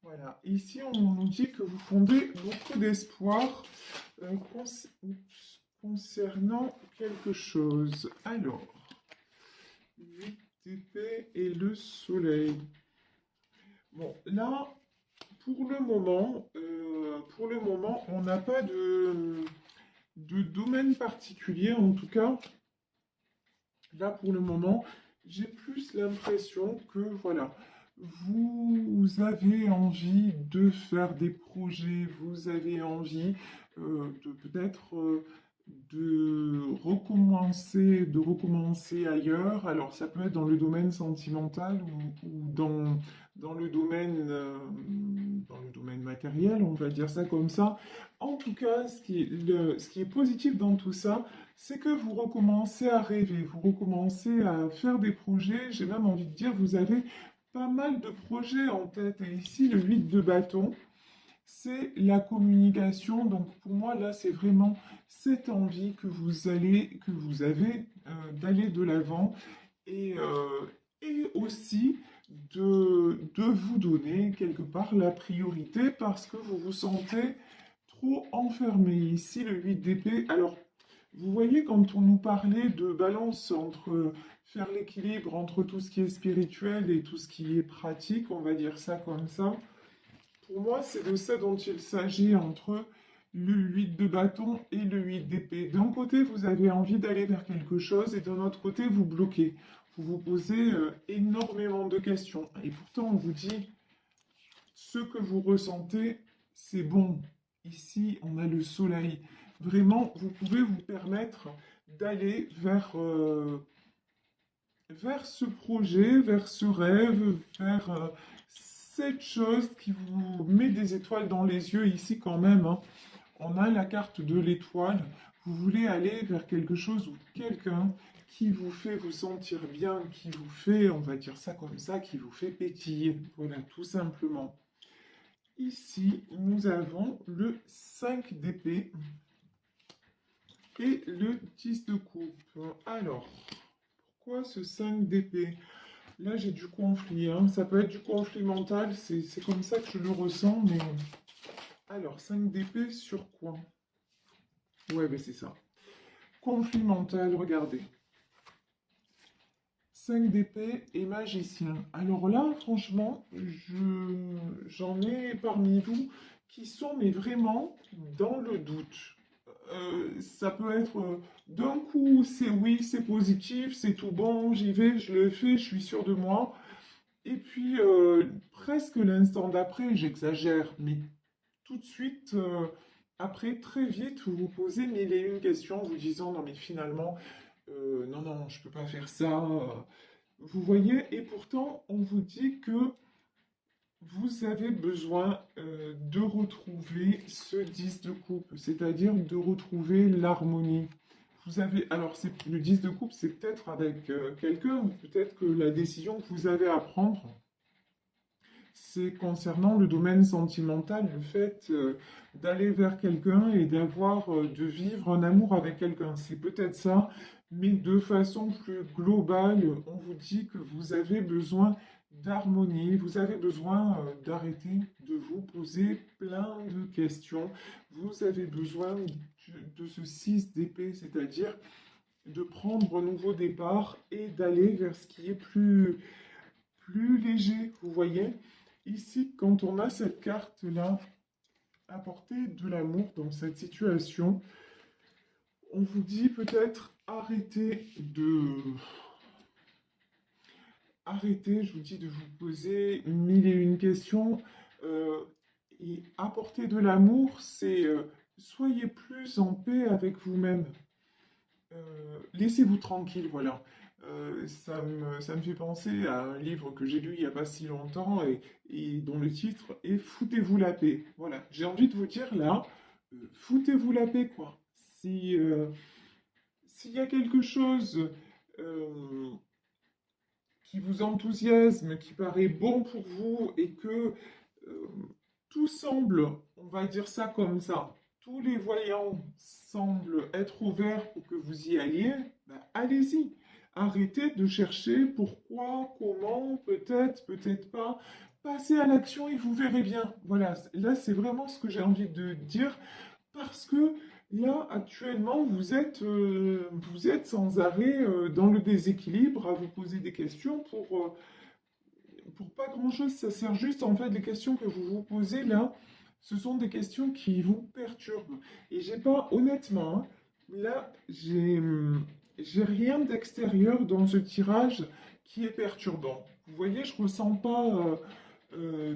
Voilà. Ici, on nous dit que vous fondez beaucoup d'espoir concernant quelque chose. Alors, 8 d'épée et le soleil. Bon, là, pour le moment, on n'a pas de domaine particulier. En tout cas, là, pour le moment, j'ai plus l'impression que, voilà, vous avez envie de faire des projets, vous avez envie de peut-être de recommencer ailleurs. Alors, ça peut être dans le domaine sentimental ou dans le domaine matériel, on va dire ça comme ça. En tout cas, ce qui est positif dans tout ça, c'est que vous recommencez à rêver, vous recommencez à faire des projets. J'ai même envie de dire, vous avez pas mal de projets en tête. Et ici, le 8 de bâton, c'est la communication. Donc pour moi, là, c'est vraiment cette envie que vous avez d'aller de l'avant et aussi de vous donner quelque part la priorité parce que vous vous sentez trop enfermé. Ici, le 8 d'épée. Alors, vous voyez, quand on nous parlait de balance entre faire l'équilibre entre tout ce qui est spirituel et tout ce qui est pratique, on va dire ça comme ça, pour moi, c'est de ça dont il s'agit entre le 8 de bâton et le 8 d'épée. D'un côté, vous avez envie d'aller vers quelque chose et d'un autre côté, vous bloquez. Vous vous posez énormément de questions. Et pourtant, on vous dit, ce que vous ressentez, c'est bon. Ici, on a le soleil. Vraiment, vous pouvez vous permettre d'aller vers ce projet, vers ce rêve, vers cette chose qui vous met des étoiles dans les yeux ici quand même, hein. On a la carte de l'étoile. Vous voulez aller vers quelque chose ou quelqu'un qui vous fait vous sentir bien, qui vous fait, on va dire ça comme ça, qui vous fait pétiller. Voilà, tout simplement. Ici, nous avons le 5 d'épée et le 10 de coupe. Alors, pourquoi ce 5 d'épée? Là, j'ai du conflit, hein. Ça peut être du conflit mental, c'est comme ça que je le ressens, mais... Alors, 5 d'épée sur quoi? Ouais, ben c'est ça. Conflit mental, regardez. 5 d'épée et magicien. Alors là, franchement, j'en ai parmi vous qui sont, mais vraiment, dans le doute. Ça peut être d'un coup, c'est oui, c'est positif, c'est tout bon, j'y vais, je le fais, je suis sûr de moi. Et puis, presque l'instant d'après, j'exagère, mais tout de suite, après, très vite, vous vous posez mille et une questions, vous disant, non mais finalement, non, non, je peux pas faire ça. Vous voyez, et pourtant, on vous dit que vous avez besoin de retrouver ce 10 de coupe, c'est-à-dire de retrouver l'harmonie. Vous avez, alors le 10 de coupe, c'est peut-être avec quelqu'un, ou peut-être que la décision que vous avez à prendre, c'est concernant le domaine sentimental, le fait d'aller vers quelqu'un et de vivre un amour avec quelqu'un. C'est peut-être ça, mais de façon plus globale, on vous dit que vous avez besoin d'harmonie, vous avez besoin d'arrêter de vous poser plein de questions, vous avez besoin de ce 6 d'épée, c'est-à-dire de prendre un nouveau départ et d'aller vers ce qui est plus léger, vous voyez. Ici, quand on a cette carte-là, apporter de l'amour dans cette situation, on vous dit peut-être arrêtez, je vous dis de vous poser mille et une questions euh, et apporter de l'amour, c'est soyez plus en paix avec vous-même. Laissez-vous tranquille, voilà. Ça me fait penser à un livre que j'ai lu il n'y a pas si longtemps et dont le titre est Foutez-vous la paix. Voilà, j'ai envie de vous dire là, foutez-vous la paix, quoi. S'il y a quelque chose euh, qui vous enthousiasme, qui paraît bon pour vous et que euh, tout semble, on va dire ça comme ça, tous les voyants semblent être ouverts pour que vous y alliez, ben, allez-y. Arrêtez de chercher pourquoi, comment, peut-être, peut-être pas. passez à l'action et vous verrez bien. Voilà, là c'est vraiment ce que j'ai envie de dire parce que là actuellement vous êtes sans arrêt dans le déséquilibre à vous poser des questions pour pas grand-chose. Ça sert juste en fait les questions que vous vous posez là. Ce sont des questions qui vous perturbent. Et j'ai pas, honnêtement, hein, là, j'ai rien d'extérieur dans ce tirage qui est perturbant. Vous voyez, je ressens pas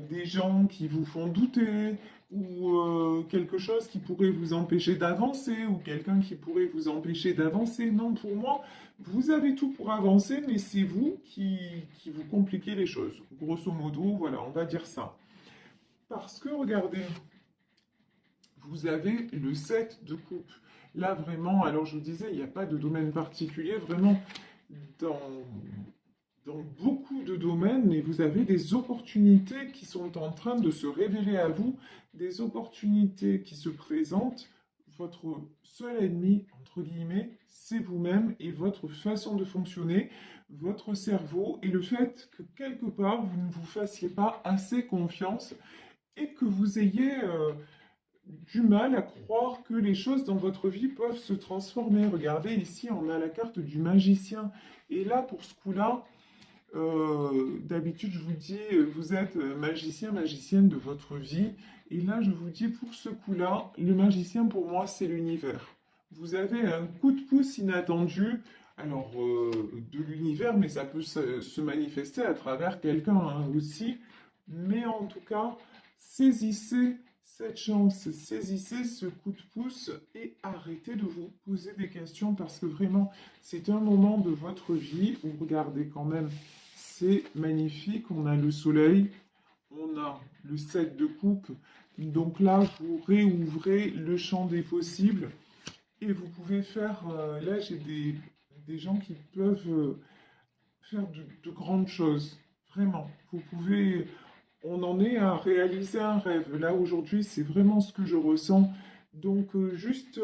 des gens qui vous font douter ou quelque chose qui pourrait vous empêcher d'avancer ou quelqu'un qui pourrait vous empêcher d'avancer. Non, pour moi, vous avez tout pour avancer, mais c'est vous qui vous compliquez les choses. Grosso modo, voilà, on va dire ça. Parce que, regardez, vous avez le 7 de coupe. Là, vraiment, alors je vous disais, il n'y a pas de domaine particulier, vraiment, dans, dans beaucoup de domaines, mais vous avez des opportunités qui sont en train de se révéler à vous, des opportunités qui se présentent. Votre seul ennemi, entre guillemets, c'est vous-même et votre façon de fonctionner, votre cerveau et le fait que quelque part, vous ne vous fassiez pas assez confiance et que vous ayez du mal à croire que les choses dans votre vie peuvent se transformer. Regardez ici, on a la carte du magicien. Et là, pour ce coup-là, d'habitude, je vous dis, vous êtes magicien, magicienne de votre vie. Et là, je vous dis, pour ce coup-là, le magicien, pour moi, c'est l'univers. Vous avez un coup de pouce inattendu, alors de l'univers, mais ça peut se manifester à travers quelqu'un hein, aussi. Mais en tout cas, saisissez cette chance, saisissez ce coup de pouce et arrêtez de vous poser des questions parce que vraiment, c'est un moment de votre vie où regardez quand même, c'est magnifique. On a le soleil, on a le 7 de coupe. Donc là, vous réouvrez le champ des possibles et vous pouvez faire. Là, j'ai des gens qui peuvent faire de grandes choses. Vraiment. Vous pouvez. On en est à réaliser un rêve. Là, aujourd'hui, c'est vraiment ce que je ressens. Donc, juste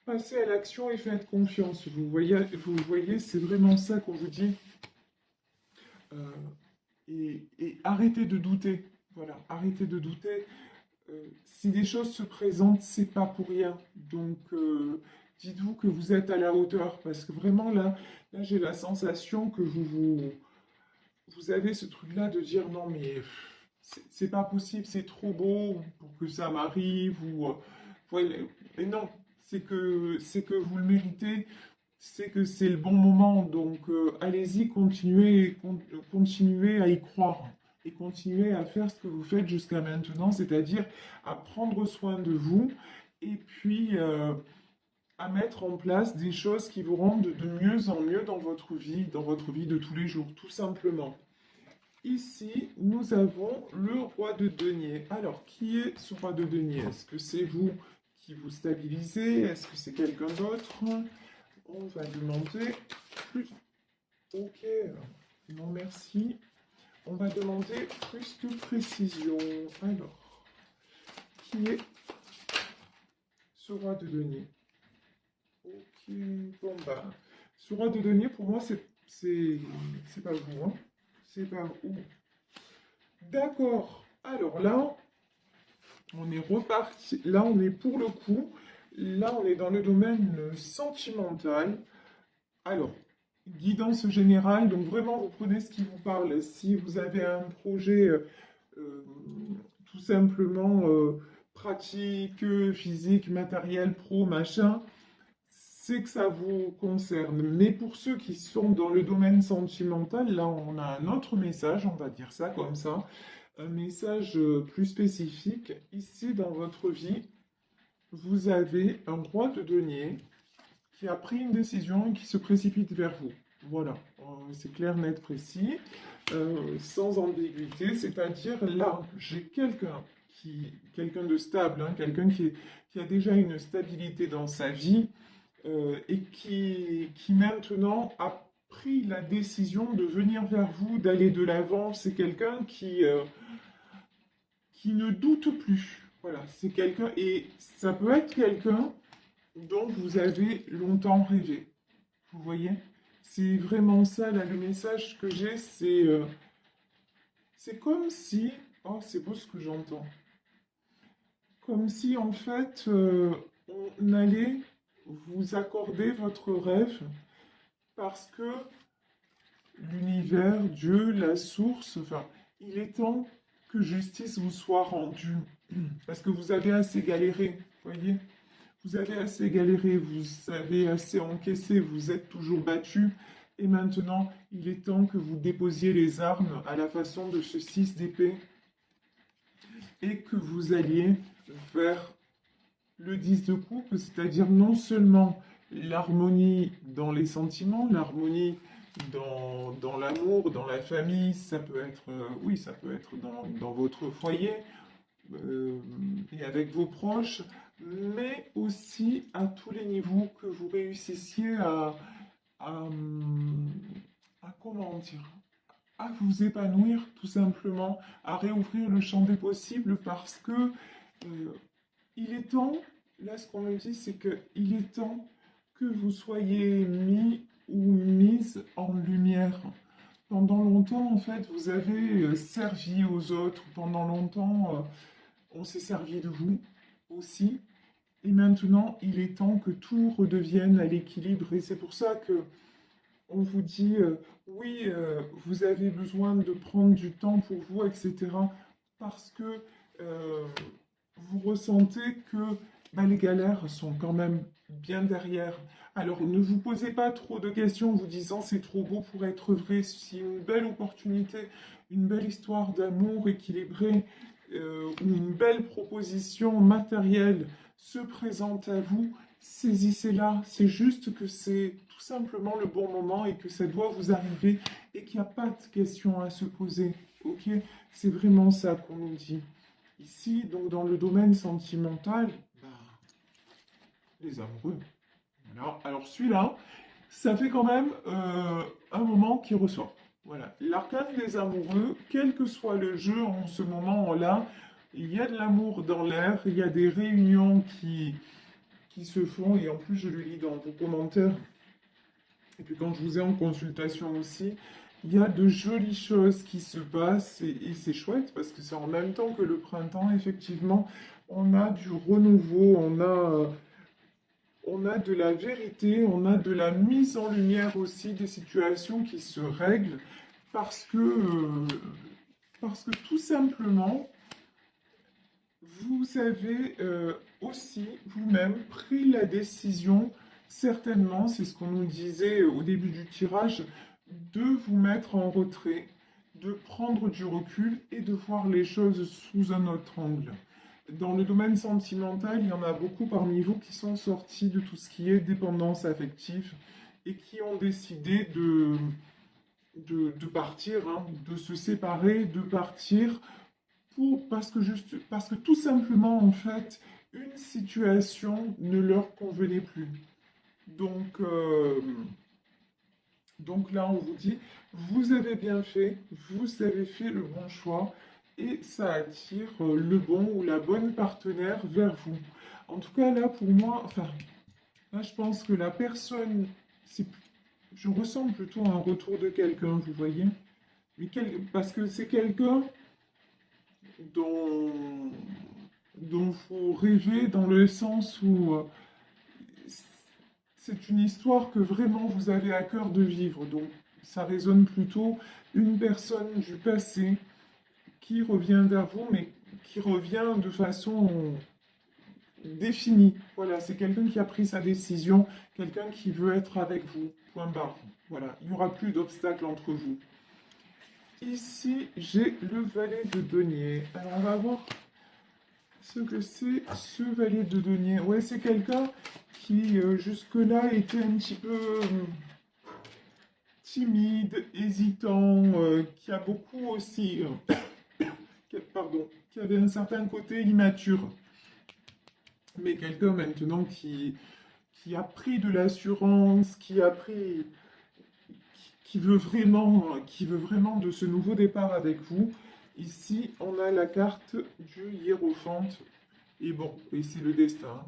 passez à l'action et faites confiance. Vous voyez, c'est vraiment ça qu'on vous dit. Euh, et arrêtez de douter. Voilà, arrêtez de douter. Si des choses se présentent, c'est pas pour rien. Donc, dites-vous que vous êtes à la hauteur. Parce que vraiment, là j'ai la sensation que vous avez ce truc-là de dire non, mais c'est pas possible, c'est trop beau pour que ça m'arrive. Ou, voilà. Mais non, c'est que vous le méritez. C'est que c'est le bon moment. Donc, allez-y, continuez à y croire et continuez à faire ce que vous faites jusqu'à maintenant, c'est-à-dire à prendre soin de vous et puis à mettre en place des choses qui vous rendent de mieux en mieux dans votre vie de tous les jours, tout simplement. Ici, nous avons le roi de denier. Alors, qui est ce roi de denier? Est-ce que c'est vous qui vous stabilisez? Est-ce que c'est quelqu'un d'autre? On va demander plus. Ok, non merci. On va demander plus de précision. Alors, qui est ce roi de denier? Ok, bon bah, ce roi de denier pour moi c'est pas vous, hein. C'est pas vous. D'accord. Alors là, on est reparti. Là, on est pour le coup. Là, on est dans le domaine sentimental. Alors, guidance générale, donc vraiment, vous prenez ce qui vous parle. Si vous avez un projet euh, tout simplement pratique, physique, matériel, pro, machin, c'est que ça vous concerne. Mais pour ceux qui sont dans le domaine sentimental, là, on a un autre message, on va dire ça comme ça, un message plus spécifique. Ici, dans votre vie, vous avez un roi de denier qui a pris une décision et qui se précipite vers vous. Voilà, c'est clair, net, précis, sans ambiguïté, c'est-à-dire là, j'ai quelqu'un de stable, hein, qui a déjà une stabilité dans sa vie et qui maintenant a pris la décision de venir vers vous, d'aller de l'avant. C'est quelqu'un qui ne doute plus. Voilà, c'est quelqu'un, et ça peut être quelqu'un dont vous avez longtemps rêvé. Vous voyez? C'est vraiment ça, là, le message que j'ai, c'est comme si, oh, c'est beau ce que j'entends, comme si en fait, on allait vous accorder votre rêve parce que l'univers, Dieu, la source, enfin, il est temps que justice vous soit rendue. Parce que vous avez assez galéré, voyez? Vous avez assez galéré, vous avez assez encaissé, vous êtes toujours battu. Et maintenant, il est temps que vous déposiez les armes à la façon de ce 6 d'épée et que vous alliez vers le 10 de coupe, c'est-à-dire non seulement l'harmonie dans les sentiments, l'harmonie dans l'amour, dans la famille, ça peut être, oui, ça peut être dans votre foyer euh, et avec vos proches, mais aussi à tous les niveaux que vous réussissiez à, comment dire, à vous épanouir tout simplement, à réouvrir le champ des possibles parce que il est temps, là ce qu'on me dit, c'est que il est temps que vous soyez mis ou mise en lumière. Pendant longtemps, en fait, vous avez servi aux autres. Pendant longtemps, on s'est servi de vous aussi. Et maintenant, il est temps que tout redevienne à l'équilibre. Et c'est pour ça que on vous dit, oui, vous avez besoin de prendre du temps pour vous, etc. Parce que euh, vous ressentez que bah, les galères sont quand même bien derrière. Alors ne vous posez pas trop de questions en vous disant c'est trop beau pour être vrai. Si une belle opportunité, une belle histoire d'amour équilibrée ou une belle proposition matérielle se présente à vous, saisissez-la. C'est juste que c'est tout simplement le bon moment et que ça doit vous arriver et qu'il n'y a pas de questions à se poser. Ok? C'est vraiment ça qu'on nous dit. Ici, donc dans le domaine sentimental, bah, les amoureux. Alors celui-là, ça fait quand même un moment qui ressort. Voilà, l'arcane des amoureux, quel que soit le jeu en ce moment-là, il y a de l'amour dans l'air, il y a des réunions qui se font, et en plus je le lis dans vos commentaires, et puis quand je vous ai en consultation aussi, il y a de jolies choses qui se passent, et c'est chouette, parce que c'est en même temps que le printemps, effectivement, on a du renouveau, on a de la vérité, on a de la mise en lumière aussi des situations qui se règlent parce que tout simplement, vous avez aussi vous-même pris la décision, certainement, c'est ce qu'on nous disait au début du tirage, de vous mettre en retrait, de prendre du recul et de voir les choses sous un autre angle. Dans le domaine sentimental, il y en a beaucoup parmi vous qui sont sortis de tout ce qui est dépendance affective et qui ont décidé de partir, hein, de se séparer, de partir parce que tout simplement, en fait, une situation ne leur convenait plus. Donc, euh, donc là, on vous dit, vous avez bien fait, vous avez fait le bon choix et ça attire le bon ou la bonne partenaire vers vous. En tout cas, là, pour moi, enfin, là, je pense que la personne, c'est, je ressens plutôt un retour de quelqu'un, vous voyez, parce que c'est quelqu'un dont, dont vous rêvez dans le sens où c'est une histoire que vraiment vous avez à cœur de vivre. Donc ça résonne plutôt une personne du passé qui revient vers vous, mais qui revient de façon définie. Voilà, c'est quelqu'un qui a pris sa décision, quelqu'un qui veut être avec vous. Point barre. Voilà, il n'y aura plus d'obstacles entre vous. Ici, j'ai le valet de denier. Alors, on va voir ce que c'est ce valet de denier. Ouais, c'est quelqu'un qui jusque-là était un petit peu timide, hésitant, qui a beaucoup aussi, pardon, qui avait un certain côté immature. Mais quelqu'un maintenant qui a pris de l'assurance, qui veut vraiment de ce nouveau départ avec vous. Ici, on a la carte du hiérophante. Et bon, et c'est le destin.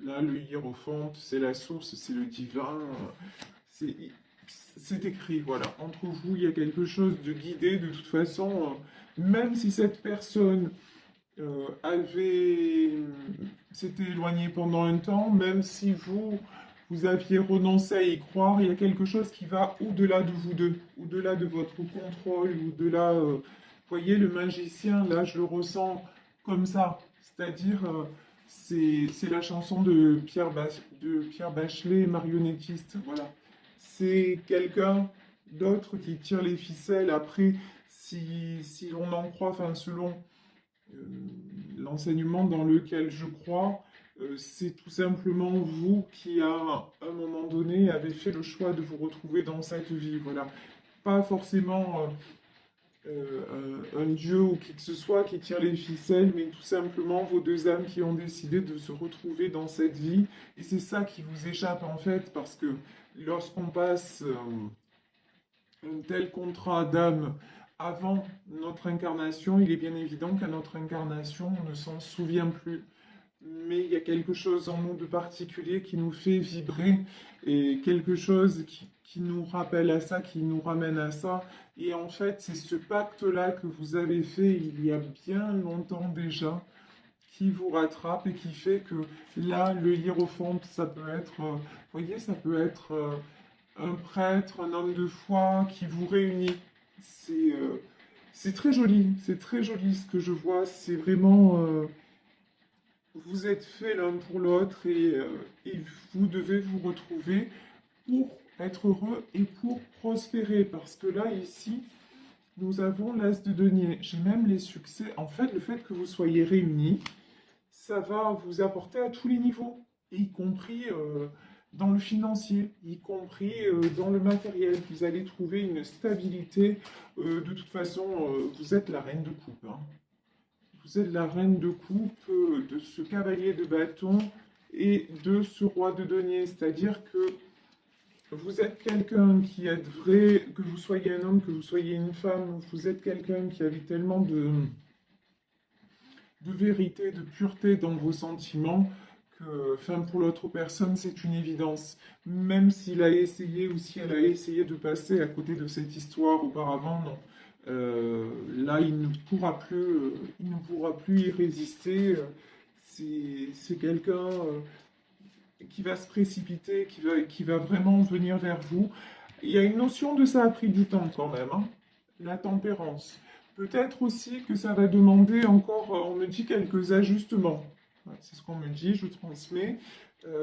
Là, le hiérophante, c'est la source, c'est le divin. C'est c'est écrit, voilà. Entre vous, il y a quelque chose de guidé. De toute façon, même si cette personne avait s'était éloignée pendant un temps, même si vous aviez renoncé à y croire, il y a quelque chose qui va au-delà de vous deux, au-delà de votre contrôle, au-delà, voyez, le magicien, là, je le ressens comme ça. C'est-à-dire, c'est la chanson de de Pierre Bachelet, marionnettiste, voilà. C'est quelqu'un d'autre qui tire les ficelles. Après, si l'on en croit, enfin, selon euh, l'enseignement dans lequel je crois, c'est tout simplement vous qui, à un moment donné, avez fait le choix de vous retrouver dans cette vie. Voilà. Pas forcément un dieu ou qui que ce soit qui tire les ficelles, mais tout simplement vos deux âmes qui ont décidé de se retrouver dans cette vie. Et c'est ça qui vous échappe en fait, parce que lorsqu'on passe un tel contrat d'âme avant notre incarnation, il est bien évident qu'à notre incarnation, on ne s'en souvient plus. Mais il y a quelque chose en nous de particulier qui nous fait vibrer et quelque chose qui nous rappelle à ça, qui nous ramène à ça. Et en fait, c'est ce pacte-là que vous avez fait il y a bien longtemps déjà qui vous rattrape et qui fait que là, le hiérophante, ça peut être, vous voyez, ça peut être un prêtre, un homme de foi qui vous réunit. C'est c'est très joli ce que je vois. C'est vraiment, vous êtes faits l'un pour l'autre et vous devez vous retrouver pour être heureux et pour prospérer. Parce que là, ici, nous avons l'as de denier. J'ai même les succès. En fait, le fait que vous soyez réunis, ça va vous apporter à tous les niveaux, y compris dans le financier, y compris dans le matériel. Vous allez trouver une stabilité. De toute façon, vous êtes la reine de coupe, hein. Vous êtes la reine de coupe, de ce cavalier de bâton et de ce roi de denier. C'est-à-dire que vous êtes quelqu'un qui est vrai, que vous soyez un homme, que vous soyez une femme, vous êtes quelqu'un qui avait tellement de vérité, de pureté dans vos sentiments, que, enfin, pour l'autre personne, c'est une évidence. Même s'il a essayé ou si elle a essayé de passer à côté de cette histoire auparavant, non. Là, il ne pourra plus y résister. C'est quelqu'un qui va se précipiter, qui va vraiment venir vers vous. Il y a une notion de ça a pris du temps quand même, hein. La tempérance. Peut-être aussi que ça va demander encore, on me dit quelques ajustements. Ouais, c'est ce qu'on me dit, je transmets.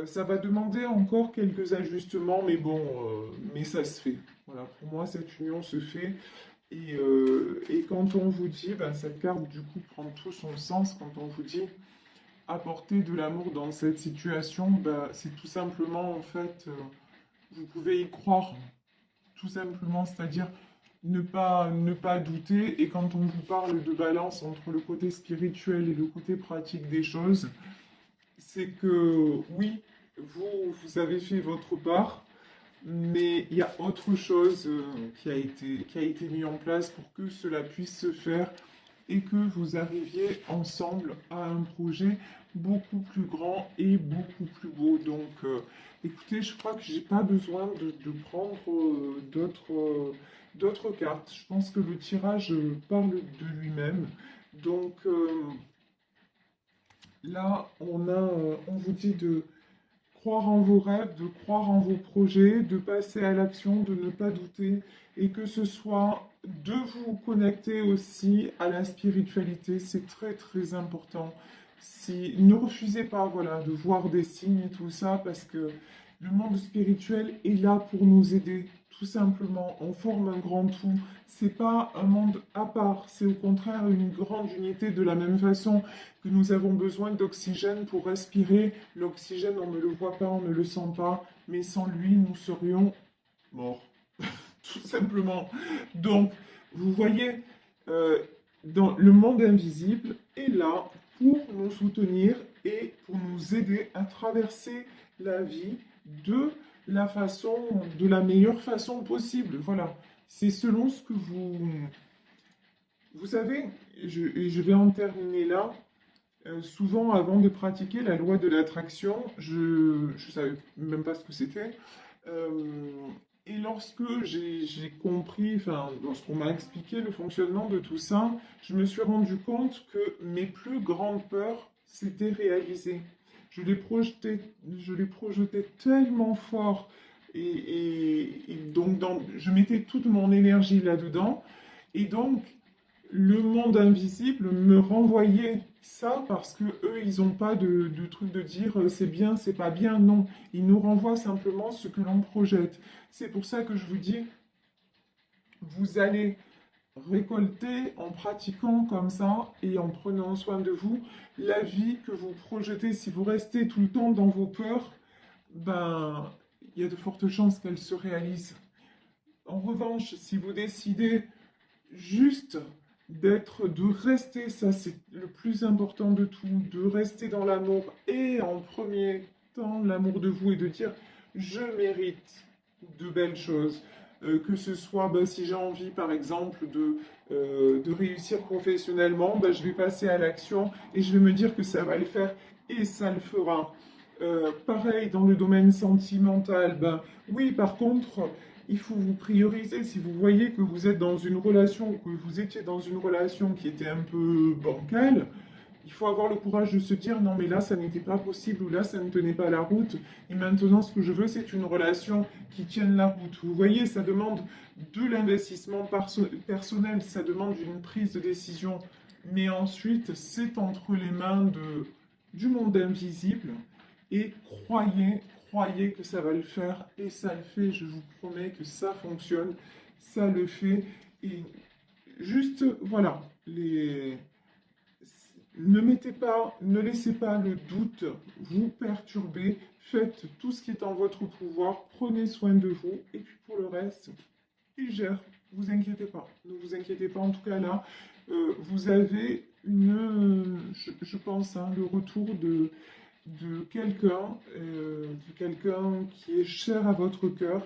Ça va demander encore quelques ajustements, mais bon, mais ça se fait. Voilà, pour moi, cette union se fait. Et quand on vous dit, ben, cette carte du coup prend tout son sens, quand on vous dit apporter de l'amour dans cette situation, ben, c'est tout simplement en fait, vous pouvez y croire, tout simplement, c'est-à-dire ne pas douter. Et quand on vous parle de balance entre le côté spirituel et le côté pratique des choses, c'est que oui, vous avez fait votre part, mais il y a autre chose qui a été mis en place pour que cela puisse se faire et que vous arriviez ensemble à un projet beaucoup plus grand et beaucoup plus beau. Donc, écoutez, je crois que j'ai pas besoin de prendre d'autres cartes. Je pense que le tirage parle de lui-même. Donc, là, on vous dit de croire en vos rêves, de croire en vos projets, de passer à l'action, de ne pas douter, et que ce soit de vous connecter aussi à la spiritualité, c'est très très important. Si, ne refusez pas, voilà, de voir des signes et tout ça, parce que le monde spirituel est là pour nous aider, tout simplement. On forme un grand tout. C'est pas un monde à part, c'est au contraire une grande unité de la même façon que nous avons besoin d'oxygène pour respirer. L'oxygène, on ne le voit pas, on ne le sent pas, mais sans lui, nous serions morts, tout simplement. Donc, vous voyez, euh, dans le monde invisible est là pour nous soutenir et pour nous aider à traverser la vie de de la meilleure façon possible. Voilà. C'est selon ce que vous savez, et je vais en terminer là. Souvent, avant de pratiquer la loi de l'attraction, je ne savais même pas ce que c'était. Euh, Et lorsque j'ai compris, enfin, lorsqu'on m'a expliqué le fonctionnement de tout ça, je me suis rendu compte que mes plus grandes peurs s'étaient réalisées. Je les projetais, je les projetais tellement fort et donc je mettais toute mon énergie là-dedans. Et donc, le monde invisible me renvoyait ça parce que eux, ils n'ont pas de truc de dire c'est bien, c'est pas bien. Non, ils nous renvoient simplement ce que l'on projette. C'est pour ça que je vous dis, vous allez récolter en pratiquant comme ça et en prenant soin de vous la vie que vous projetez. Si vous restez tout le temps dans vos peurs, ben, il y a de fortes chances qu'elles se réalisent. En revanche, si vous décidez juste de rester, ça c'est le plus important de tout, de rester dans l'amour et en premier temps l'amour de vous et de dire je mérite de belles choses. Que ce soit si j'ai envie par exemple de réussir professionnellement, je vais passer à l'action et je vais me dire que ça va le faire et ça le fera. Pareil dans le domaine sentimental, oui par contre il faut vous prioriser. Si vous voyez que vous êtes dans une relation, que vous étiez dans une relation qui était un peu bancale, il faut avoir le courage de se dire non mais là ça n'était pas possible ou là ça ne tenait pas la route et maintenant ce que je veux c'est une relation qui tienne la route. Vous voyez, ça demande de l'investissement personnel, ça demande une prise de décision, mais ensuite c'est entre les mains du monde invisible et croyez que ça va le faire et ça le fait, je vous promets que ça fonctionne, ça le fait et juste voilà, ne laissez pas le doute vous perturber, faites tout ce qui est en votre pouvoir, prenez soin de vous et puis pour le reste, il gère, vous inquiétez pas, ne vous inquiétez pas en tout cas là, vous avez je pense, hein, le retour de quelqu'un qui est cher à votre cœur